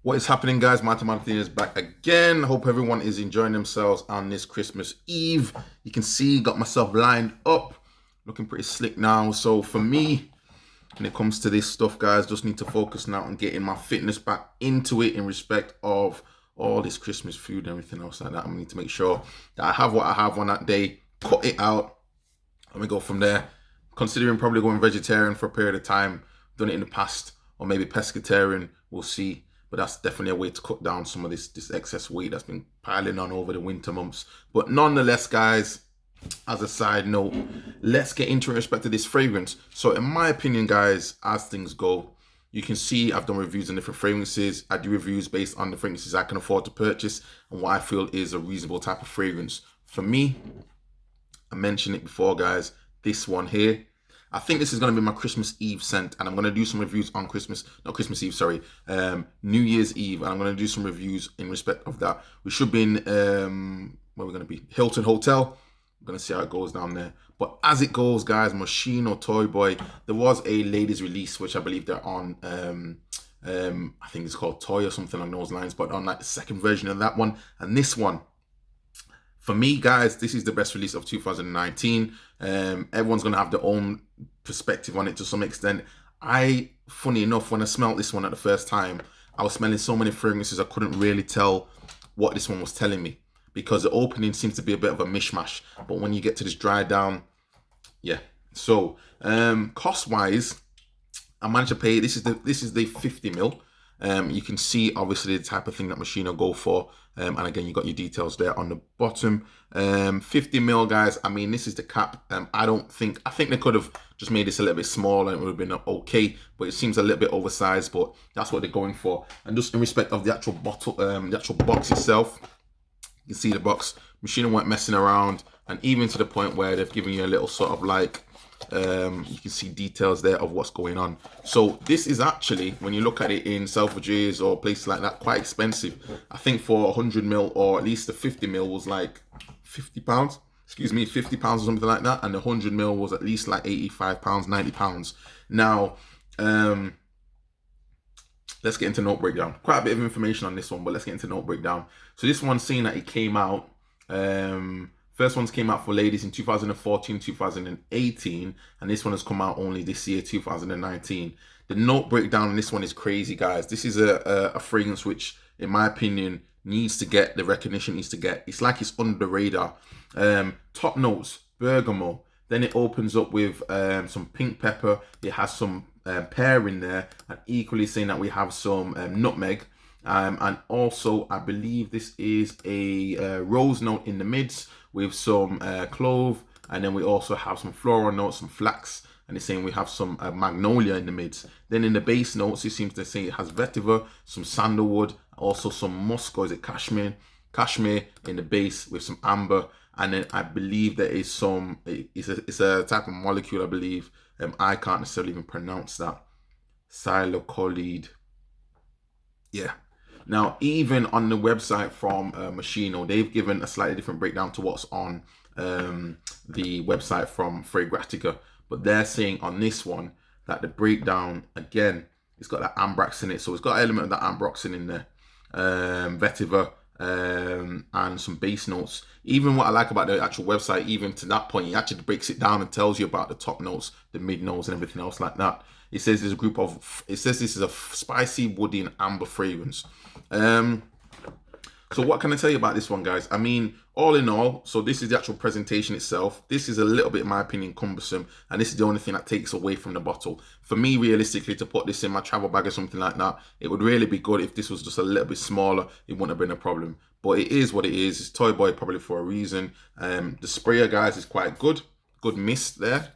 What is happening, guys? Martin Martin is back again. Hope everyone is enjoying themselves on this Christmas Eve. You can see, got myself lined up, looking pretty slick now. So for me, when it comes to this stuff, guys, just need to focus now on getting my fitness back into it in respect of all this Christmas food and everything else like that. I need to make sure that I have what I have on that day, cut it out, and we go from there. Considering probably going vegetarian for a period of time, done it in the past, or maybe pescatarian, we'll see. But that's definitely a way to cut down some of this excess weight that's been piling on over the winter months. But nonetheless, guys, as a side note, let's get into respect to this fragrance. So in my opinion, guys, as things go, you can see I've done reviews on different fragrances. I do reviews based on the fragrances I can afford to purchase and what I feel is a reasonable type of fragrance. For me, I mentioned it before, guys, this one here. I think this is going to be my Christmas Eve scent, and I'm going to do some reviews on not Christmas Eve, sorry, New Year's Eve, and I'm going to do some reviews in respect of that. We should be in, where we're going to be, Hilton Hotel. I'm going to see how it goes down there. But as it goes, guys, Moschino Toy Boy, there was a ladies release, which I believe they're on, I think it's called Toy or something along those lines, but on like the second version of that one. And this one, for me, guys, this is the best release of 2019. Everyone's going to have their own perspective on it to some extent. Funny enough, when I smelled this one at the first time, I was smelling so many fragrances I couldn't really tell what this one was telling me because the opening seems to be a bit of a mishmash. But when you get to this dry down, yeah. So cost wise, I managed to pay. This is the 50 mil. You can see obviously the type of thing that Moschino go for. And again, you got your details there on the bottom. 50 mil, guys. I mean, this is the cap. I think they could have just made this a little bit smaller and it would have been okay, but it seems a little bit oversized, but that's what they're going for. And just in respect of the actual bottle, the actual box itself, you can see the box. Moschino weren't messing around, and even to the point where they've given you a little sort of like, you can see details there of what's going on. So this is actually, when you look at it in Selfridges or places like that, quite expensive. I think for 100 mil or at least the 50 mil was like £50. Excuse me, £50 or something like that, and the 100 mil was at least like £85, £90. Now, let's get into note breakdown. Quite a bit of information on this one, but let's get into note breakdown. So this one's saying that it came out. First ones came out for ladies in 2014, 2018, and this one has come out only this year, 2019. The note breakdown on this one is crazy, guys. This is a fragrance which, in my opinion, needs to get the recognition it needs to get. It's like it's under the radar. Top notes, bergamot. Then it opens up with some pink pepper. It has some pear in there, and equally saying that we have some nutmeg. And also, I believe this is a rose note in the mids with some clove, and then we also have some floral notes, some flax, and it's saying we have some magnolia in the mids. Then in the base notes, it seems to say it has vetiver, some sandalwood, also some musk, or is it cashmere in the base with some amber, and then I believe there is some, it's a type of molecule, I believe. I can't necessarily even pronounce that. Xylocolide. Yeah. Now, even on the website from Moschino, they've given a slightly different breakdown to what's on the website from Fragrantica. But they're saying on this one that the breakdown, again, it's got that ambrax in it. So it's got an element of that ambroxan in there. Vetiver, and some base notes. Even what I like about the actual website, even to that point, it actually breaks it down and tells you about the top notes, the mid notes, and everything else like that. It says there's a group of, it says this is a spicy, woody, and amber fragrance. So what can I tell you about this one, guys? I mean, all in all, so this is the actual presentation itself. This is a little bit, in my opinion, cumbersome, and this is the only thing that takes away from the bottle. For me, realistically, to put this in my travel bag or something like that, it would really be good if this was just a little bit smaller. It wouldn't have been a problem. But it is what it is. It's Toy Boy probably for a reason. The sprayer, guys, is quite good. Good mist there.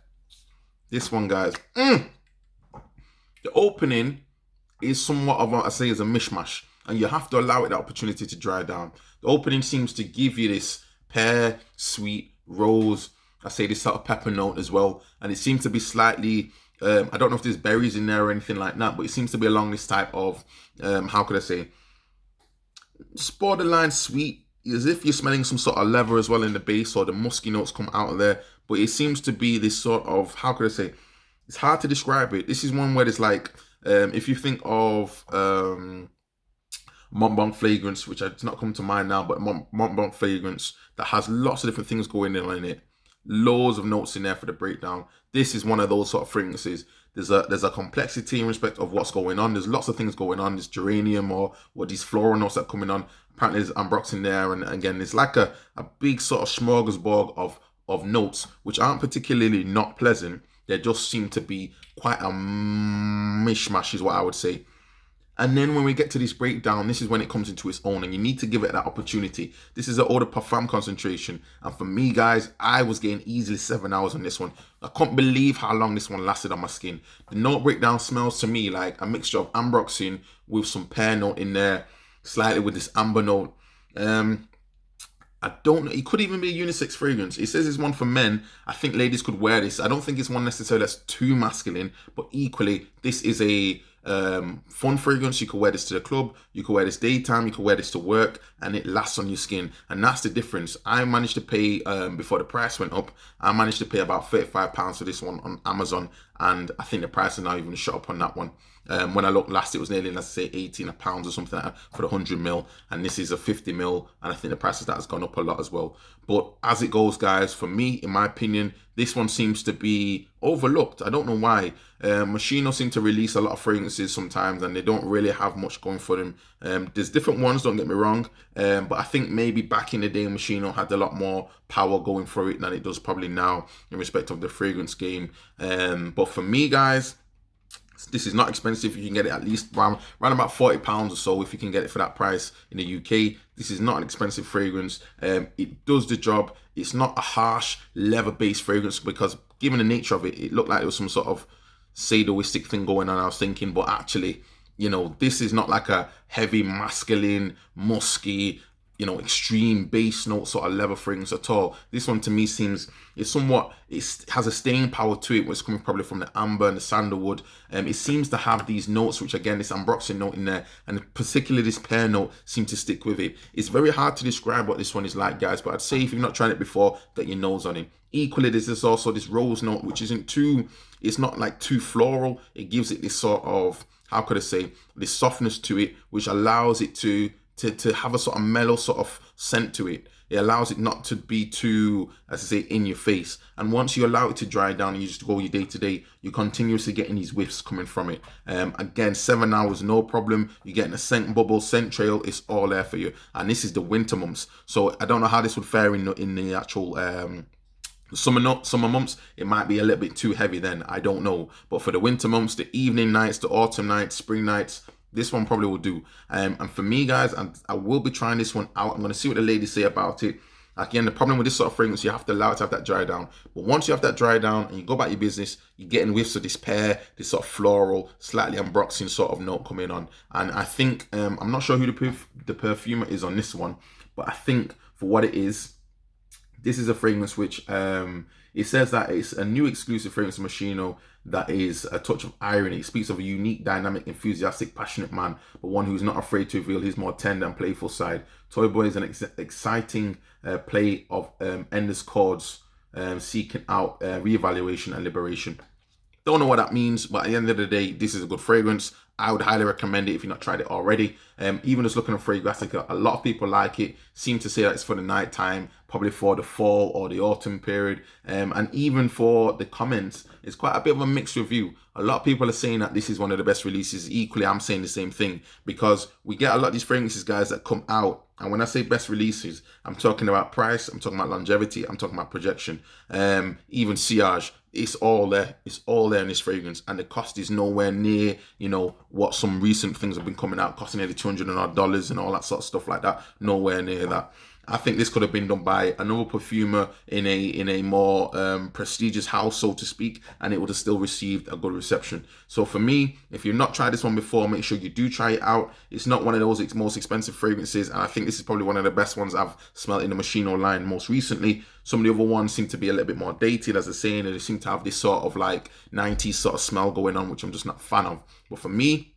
This one, guys, the opening is somewhat of what I say is a mishmash, and you have to allow it the opportunity to dry down. The opening seems to give you this pear, sweet, rose, I say this sort of pepper note as well, and it seems to be slightly, I don't know if there's berries in there or anything like that, but it seems to be along this type of, how could I say, just borderline sweet, as if you're smelling some sort of leather as well in the base, or the musky notes come out of there, but it seems to be this sort of, how could I say, it's hard to describe it. This is one where it's like, if you think of, Mont Blanc fragrance, which it's not come to mind now, but Mont Blanc fragrance that has lots of different things going on in it. Loads of notes in there for the breakdown. This is one of those sort of fragrances. There's a complexity in respect of what's going on. There's lots of things going on. There's geranium or these floral notes that are coming on. Apparently there's ambrox in there, and again, it's like a big sort of smorgasbord of notes, which aren't particularly not pleasant. They just seem to be quite a mishmash, is what I would say. And then when we get to this breakdown, this is when it comes into its own, and you need to give it that opportunity. This is an eau de parfum concentration. And for me, guys, I was getting easily 7 hours on this one. I couldn't believe how long this one lasted on my skin. The note breakdown smells to me like a mixture of ambroxan with some pear note in there, slightly with this amber note. I don't know. It could even be a unisex fragrance. It says it's one for men. I think ladies could wear this. I don't think it's one necessarily that's too masculine, but equally, this is a fun fragrance. You could wear this to the club, you could wear this daytime, you could wear this to work, and it lasts on your skin. And that's the difference. I managed to pay, before the price went up, I managed to pay about £35 for this one on Amazon, and I think the price is now even shot up on that one. When I looked last, it was nearly, let's say, £18 or something like that for the 100ml, and this is a 50ml, and I think the price of that has gone up a lot as well. But as it goes, guys, for me, in my opinion, this one seems to be overlooked. I don't know why. Moschino seem to release a lot of fragrances sometimes, and they don't really have much going for them. There's different ones, don't get me wrong, but I think maybe back in the day, Moschino had a lot more power going for it than it does probably now in respect of the fragrance game. But for me, guys, this is not expensive. You can get it at least around about £40 or so if you can get it for that price in the UK. This is not an expensive fragrance. It does the job. It's not a harsh leather-based fragrance, because given the nature of it, it looked like there was some sort of sadoistic thing going on, I was thinking, but actually, you know, this is not like a heavy, masculine, musky, you know, extreme bass note sort of leather fragrance at all. This one to me seems, it has a staying power to it, which is coming probably from the amber and the sandalwood. It seems to have these notes, which again, this ambroxan note in there, and particularly this pear note seem to stick with it. It's very hard to describe what this one is like, guys, but I'd say if you've not tried it before, get your nose on it. Equally, there's also this rose note, which isn't too, it's not like too floral. It gives it this sort of, how could I say, this softness to it, which allows it to have a sort of mellow sort of scent to it. It allows it not to be too, as I say, in your face. And once you allow it to dry down and you just go your day to day, you're continuously getting these whiffs coming from it. Again, 7 hours, no problem. You're getting a scent bubble, scent trail. It's all there for you. And this is the winter months. So I don't know how this would fare in the actual summer months. It might be a little bit too heavy then. I don't know. But for the winter months, the evening nights, the autumn nights, spring nights, this one probably will do. And for me, guys, I will be trying this one out. I'm going to see what the ladies say about it. Again, the problem with this sort of fragrance, you have to allow it to have that dry down. But once you have that dry down and you go about your business, you're getting whiffs of this pear, this sort of floral, slightly ambroxan sort of note coming on. And I think, I'm not sure who the perfumer is on this one, but I think for what it is, this is a fragrance which it says that it's a new exclusive fragrance of Moschino that is a touch of irony. It speaks of a unique, dynamic, enthusiastic, passionate man, but one who's not afraid to reveal his more tender and playful side. Toy Boy is an exciting play of endless chords seeking out reevaluation and liberation. Don't know what that means, but at the end of the day, this is a good fragrance. I would highly recommend it if you've not tried it already. Even just looking at fragrance, a lot of people like it, seem to say that it's for the night time, probably for the fall or the autumn period. And even for the comments, it's quite a bit of a mixed review. A lot of people are saying that this is one of the best releases. Equally, I'm saying the same thing, because we get a lot of these fragrances, guys, that come out. And when I say best releases, I'm talking about price, I'm talking about longevity, I'm talking about projection, even sillage. It's all there. It's all there in this fragrance, and the cost is nowhere near, you know, what some recent things have been coming out, costing nearly $200 and all that sort of stuff like that. Nowhere near that. I think this could have been done by another perfumer in a more prestigious house, so to speak, and it would have still received a good reception. So for me, if you've not tried this one before, make sure you do try it out. It's not one of those most expensive fragrances, and I think this is probably one of the best ones I've smelled in the Moschino line most recently. Some of the other ones seem to be a little bit more dated, as I say, and they seem to have this sort of like 90s sort of smell going on, which I'm just not a fan of. But for me,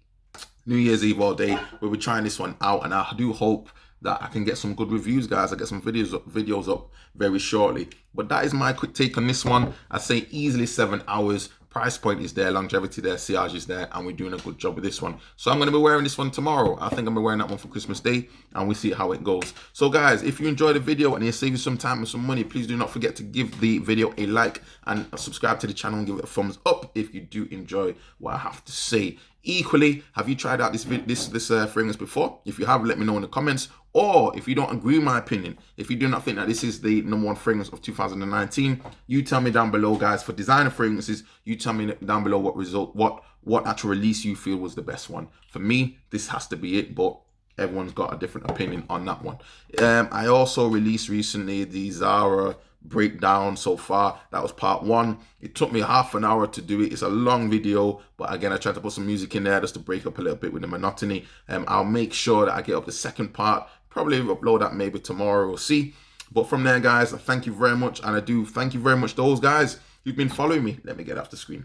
New Year's Eve all day, we'll be trying this one out, and I do hope that I can get some good reviews, guys. I get some videos up very shortly. But that is my quick take on this one. I say easily 7 hours. price point is there, longevity there, sillage is there, and we're doing a good job with this one. So I'm going to be wearing this one tomorrow. I think I'm going to be wearing that one for Christmas Day, and we see how it goes. So guys, if you enjoyed the video and it saved you some time and some money, please do not forget to give the video a like and subscribe to the channel and give it a thumbs up if you do enjoy what I have to say. Equally, have you tried out this fragrance before? If you have, let me know in the comments. Or if you don't agree with my opinion, if you do not think that this is the #1 fragrance of 2019, you tell me down below, guys. For designer fragrances, you tell me down below what actual release you feel was the best one. For me, this has to be it, but everyone's got a different opinion on that one. I also released recently the Zara breakdown so far. That was part 1. It took me half an hour to do it. It's a long video, but again, I tried to put some music in there just to break up a little bit with the monotony. I'll make sure that I get up the second part, probably upload that maybe tomorrow, we'll see. But from there, guys, thank you very much, and I do thank you very much to those guys who've been following me. Let me get off the screen.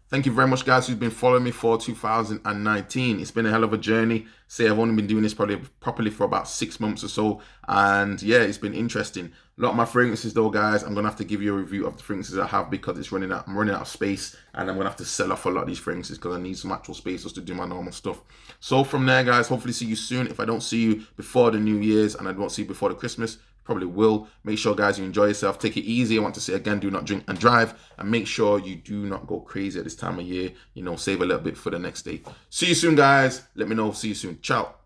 Thank you very much, guys, who've been following me for 2019. It's been a hell of a journey. Say I've only been doing this properly for about 6 months or so. And yeah, it's been interesting. A lot of my fragrances though, guys, I'm going to have to give you a review of the fragrances I have because it's running out. I'm running out of space, and I'm going to have to sell off a lot of these fragrances because I need some actual space just to do my normal stuff. So from there, guys, hopefully see you soon. If I don't see you before the New Year's and I don't see you before the Christmas, probably will. Make sure, guys, you enjoy yourself. Take it easy. I want to say again, do not drink and drive, and make sure you do not go crazy at this time of year. You know, save a little bit for the next day. See you soon, guys. Let me know. See you soon. Ciao.